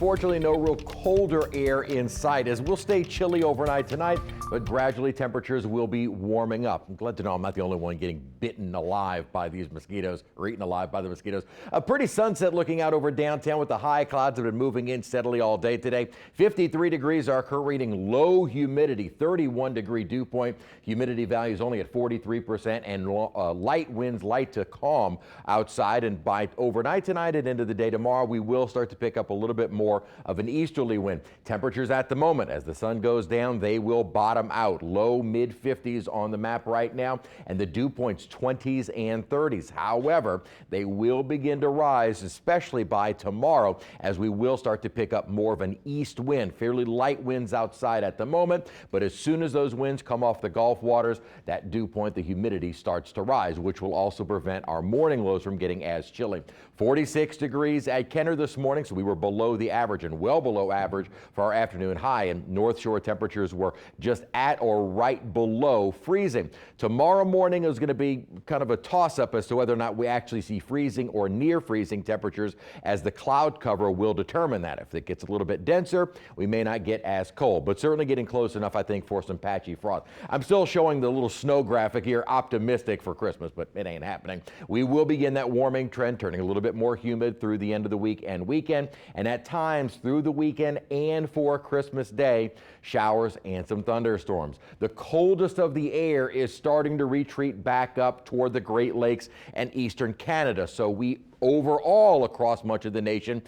Fortunately, no real colder air in sight as we'll stay chilly overnight tonight, but gradually temperatures will be warming up. I'm glad to know I'm not the only one getting bitten alive by these mosquitoes or eaten alive by the mosquitoes. A pretty sunset looking out over downtown with the high clouds that have been moving in steadily all day today. 53 degrees, our current reading, low humidity, 31-degree dew point. Humidity values only at 43% and light winds, light to calm outside. And by overnight tonight and into the day tomorrow, we will start to pick up a little bit more of an easterly wind. Temperatures at the moment, as the sun goes down, they will bottom out. Low mid 50s on the map right now, and the dew points 20s and 30s. However, they will begin to rise, especially by tomorrow, as we will start to pick up more of an east wind. Fairly light winds outside at the moment, but as soon as those winds come off the Gulf waters, that dew point, the humidity starts to rise, which will also prevent our morning lows from getting as chilly. 46 degrees at Kenner this morning, so we were below the average and well below average for our afternoon high, and North Shore temperatures were just at or right below freezing. Tomorrow morning is going to be kind of a toss-up as to whether or not we actually see freezing or near freezing temperatures, as the cloud cover will determine that. If it gets a little bit denser, we may not get as cold, but certainly getting close enough, I think, for some patchy frost. I'm still showing the little snow graphic here, optimistic for Christmas, but it ain't happening. We will begin that warming trend, turning a little bit more humid through the end of the week and weekend, and at times through the weekend and for Christmas Day, showers and some thunderstorms. The coldest of the air is starting to retreat back up toward the Great Lakes and eastern Canada, so we overall across much of the nation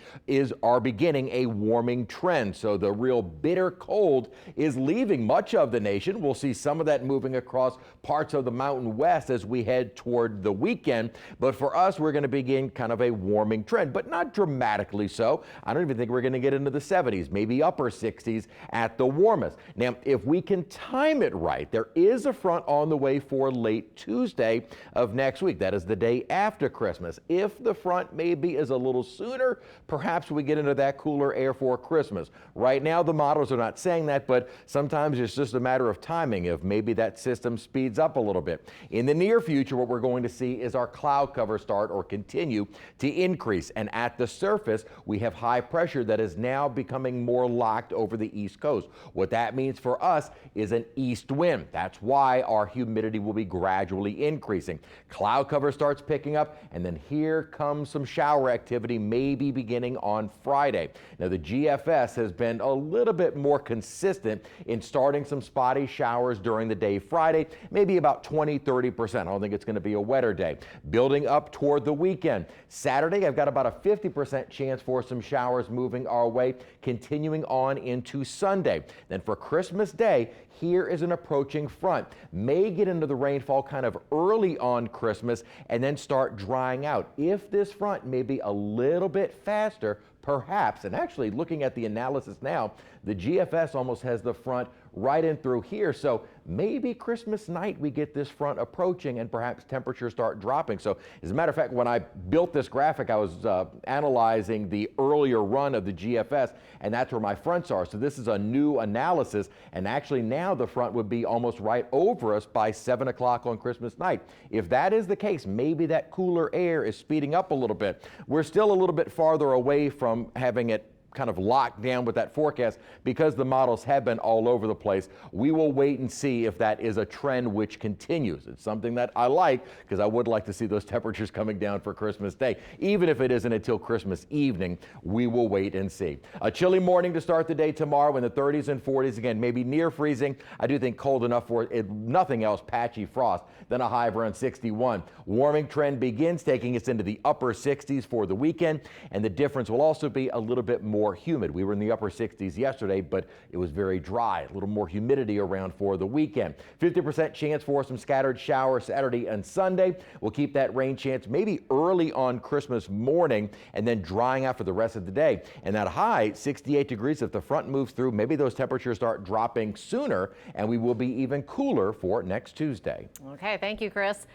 are beginning a warming trend. So the real bitter cold is leaving much of the nation. We'll see some of that moving across parts of the Mountain West as we head toward the weekend. But for us, we're going to begin kind of a warming trend, but not dramatically so. I don't even think we're going to get into the 70s, maybe upper 60s at the warmest. Now, if we can time it right, there is a front on the way for late Tuesday of next week. That is the day after Christmas. If the front maybe is a little sooner, perhaps we get into that cooler air for Christmas. Right now, the models are not saying that, but sometimes it's just a matter of timing if maybe that system speeds up a little bit. In the near future, what we're going to see is our cloud cover start or continue to increase. And at the surface, we have high pressure that is now becoming more locked over the East Coast. What that means for us is an east wind. That's why our humidity will be gradually increasing. Cloud cover starts picking up, and then here comes some shower activity, maybe beginning on Friday. Now, the GFS has been a little bit more consistent in starting some spotty showers during the day Friday, maybe about 20-30%. I don't think it's going to be a wetter day. Building up toward the weekend. Saturday, I've got about a 50% chance for some showers moving our way, continuing on into Sunday. Then for Christmas Day, here is an approaching front. May get into the rainfall kind of early on Christmas and then start drying out. If this front may be a little bit faster, perhaps, and actually looking at the analysis now, the GFS almost has the front right in through here. So maybe Christmas night we get this front approaching and perhaps temperatures start dropping. So as a matter of fact, when I built this graphic, I was analyzing the earlier run of the GFS, and that's where my fronts are. So this is a new analysis, and actually now the front would be almost right over us by 7 o'clock on Christmas night. If that is the case, maybe that cooler air is speeding up a little bit. We're still a little bit farther away from having it kind of locked down with that forecast because the models have been all over the place. We will wait and see if that is a trend which continues. It's something that I like because I would like to see those temperatures coming down for Christmas Day. Even if it isn't until Christmas evening, we will wait and see. A chilly morning to start the day tomorrow in the 30s and 40s. Again, maybe near freezing. I do think cold enough for it, nothing else, patchy frost, then a high of around 61. Warming trend begins, taking us into the upper 60s for the weekend, and the difference will also be a little bit more humid. We were in the upper 60s yesterday, but it was very dry. A little more humidity around for the weekend. 50% chance for some scattered showers Saturday and Sunday. We'll keep that rain chance maybe early on Christmas morning and then drying out for the rest of the day. And that high, 68 degrees, if the front moves through, maybe those temperatures start dropping sooner and we will be even cooler for next Tuesday. Okay, thank you, Chris.